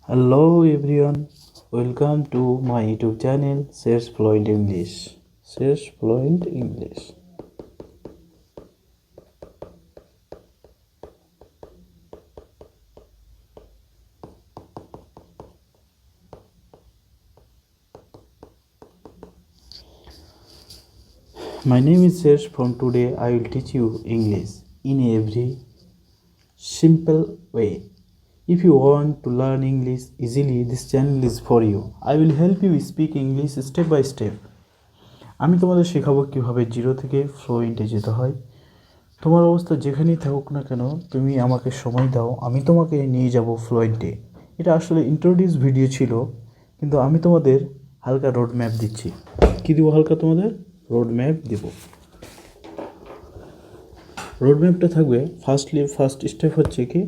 Hello everyone, welcome to my YouTube channel Search Fluent English. Search Fluent English. My name is Search. From today I will teach you English in every simple way. If you want to learn English easily, this channel is for you. I will help you speak English step by step. আমি তোমাদের শেখাবো কিভাবে zero থেকে ফ্লুয়েন্টে যেতে হয়। তোমার অবস্থা যেখানেই থাকুক না কেন, তুমি আমাকে সময় দাও, আমি তোমাকে নিয়ে যাব ফ্লুয়েন্টে। এটা আসলে ইন্ট্রোডিউস ভিডিও ছিল, কিন্তু আমি তোমাদের হালকা রোড ম্যাপ দিচ্ছি। কী দিব? হালকা তোমাদের রোড ম্যাপ দেব। রোড ম্যাপটা থাকবে ফার্স্ট স্টেপ হচ্ছে কি,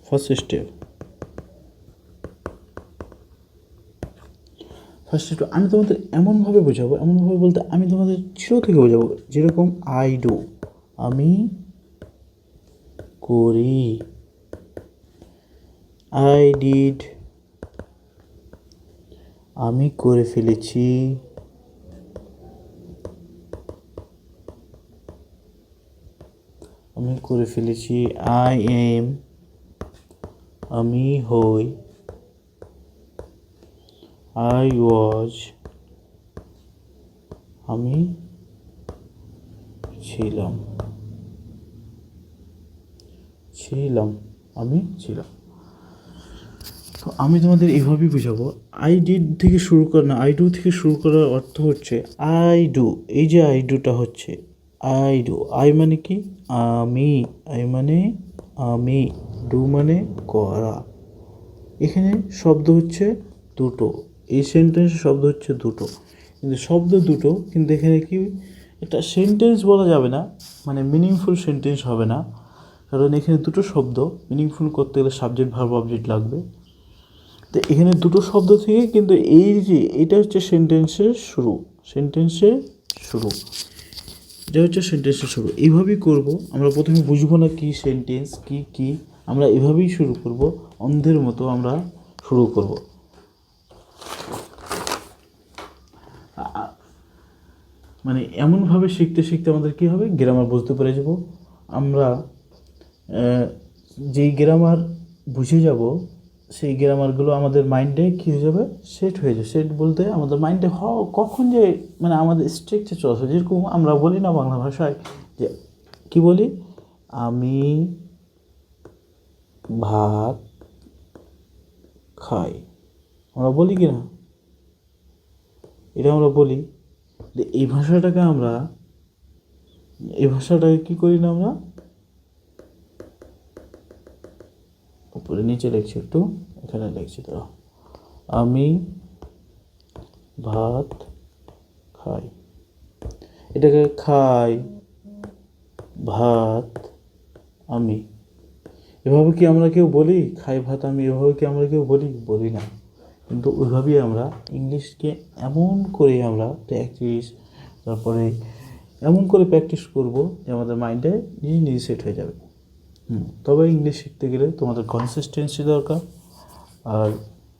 ফার্স্ট স্টেপ আমি তোমাদের এমনভাবে বোঝাবো, এমনভাবে বলতে আমি তোমাদের জিরো থেকে বোঝাবো। যেরকম আই ডু, আমি করি, আই ডিড, আমি করে ফেলেছি, আমি করে ফেলেছি, আই এম, আমি হই, আই ওয়াজ, আমি ছিলাম, আমি ছিলাম। তো আমি তোমাদের এইভাবেই বোঝাবো। আই ডিড থেকে শুরু কর না, আই ডু থেকে শুরু করার অর্থ হচ্ছে আই ডু। এই যে আই ডুটা হচ্ছে আই ডু, আই মানে কি? আমি, আই মানে আমি, ডু মানে করা। এখানে শব্দ হচ্ছে দুটো, এই সেন্টেন্সে শব্দ হচ্ছে দুটো, কিন্তু শব্দ দুটো, কিন্তু এখানে কি একটা সেন্টেন্স বলা যাবে না, মানে মিনিংফুল সেন্টেন্স হবে না, কারণ এখানে দুটো শব্দ। মিনিংফুল করতে গেলে সাবজেক্ট ভার্ব অবজেক্ট লাগবে। তো এখানে দুটো শব্দ থেকে, কিন্তু এই যে এটা হচ্ছে সেন্টেন্সের শুরু, এটা হচ্ছে সেন্টেন্সের শুরু। এইভাবেই করব আমরা। প্রথমে বুঝবো না কি সেন্টেন্স, কি আমরা এভাবেই শুরু করব, অন্ধের মতো আমরা শুরু করব। মানে এমনভাবে শিখতে শিখতে আমাদের কী হবে, গ্রামার বুঝতে পেরে যাব আমরা। যেই গ্রামার বুঝে যাব, সেই গ্রামারগুলো আমাদের মাইন্ডে কী হয়ে যাবে, সেট হয়ে যাবে। সেট বলতে আমাদের মাইন্ডে কখন যে মানে আমাদের স্ট্রাকচার চলে আসে। যেরকম আমরা বলি না বাংলা ভাষায়, যে কী বলি, আমি ভাত খাই, আমরা বলি কি না? এটা আমরা বলি। এই ভাষাটাকে কী করি না আমরা, উপরে নিচে লিখছি, একটু এখানে লিখছি। তো আমি ভাত খাই, এটাকে খাই, ভাত, আমি, এভাবে কি আমরা কেউ বলি? খাই, ভাত, আমি, এভাবে কি আমরা কেউ বলি না। কিন্তু ওইভাবেই আমরা ইংলিশকে এমন করে আমরা তারপরে এমন করে প্র্যাকটিস করব যে আমাদের মাইন্ডে নিজে সেট হয়ে যাবে। তবে ইংলিশ শিখতে গেলে তোমাদের কনসিস্টেন্সি দরকার, আর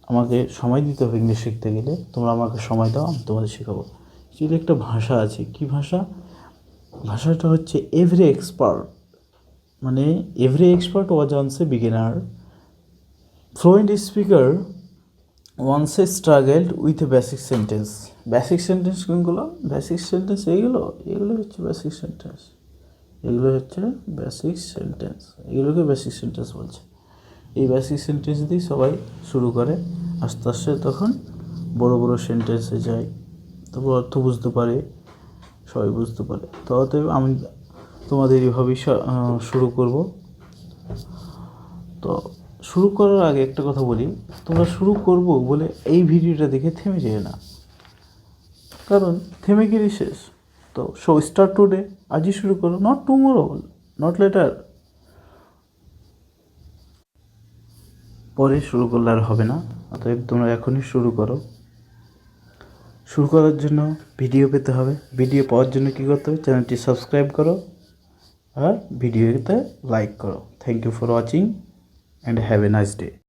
আমাকে সময় দিতে হবে। ইংলিশ শিখতে গেলে তোমরা আমাকে সময় দাও, আমি তোমাদের শেখাবো। অ্যাকচুয়ালি একটা ভাষা আছে, কি ভাষা? ভাষাটা হচ্ছে এভরি এক্সপার্ট, মানে every expert was once a beginner, fluent speaker once a struggled with a basic sentence. Basic sentence কোনগুলো? বেসিক সেন্টেন্স এগুলো হচ্ছে বেসিক সেন্টেন্স, এগুলোকে বেসিক সেন্টেন্স বলছে। এই বেসিক সেন্টেন্স দিয়ে সবাই শুরু করে, আস্তে আস্তে তখন বড় বড় সেন্টেন্সে যায়, তবু অর্থ বুঝতে পারে, সবাই বুঝতে পারে। তো অতএব আমি তোমাদের এইভাবেই শুরু করব। তো শুরু করার আগে একটা কথা বলি, তোমরা শুরু করব বলে এই ভিডিওটা দেখে থেমে যেও না, কারণ থেমে গেলে শেষ। তো স্টার্ট টুডে, আজই শুরু করো, নট টুমোরো, নট লেটার। পরে শুরু করলে আর হবে না, অতএব তোমরা এখনই শুরু করো। শুরু করার জন্য ভিডিও পেতে হবে। ভিডিও পাওয়ার জন্য কী করতে হবে? চ্যানেলটি সাবস্ক্রাইব করো আর ভিডিওতে লাইক করো। Thank you for watching. and have a nice day.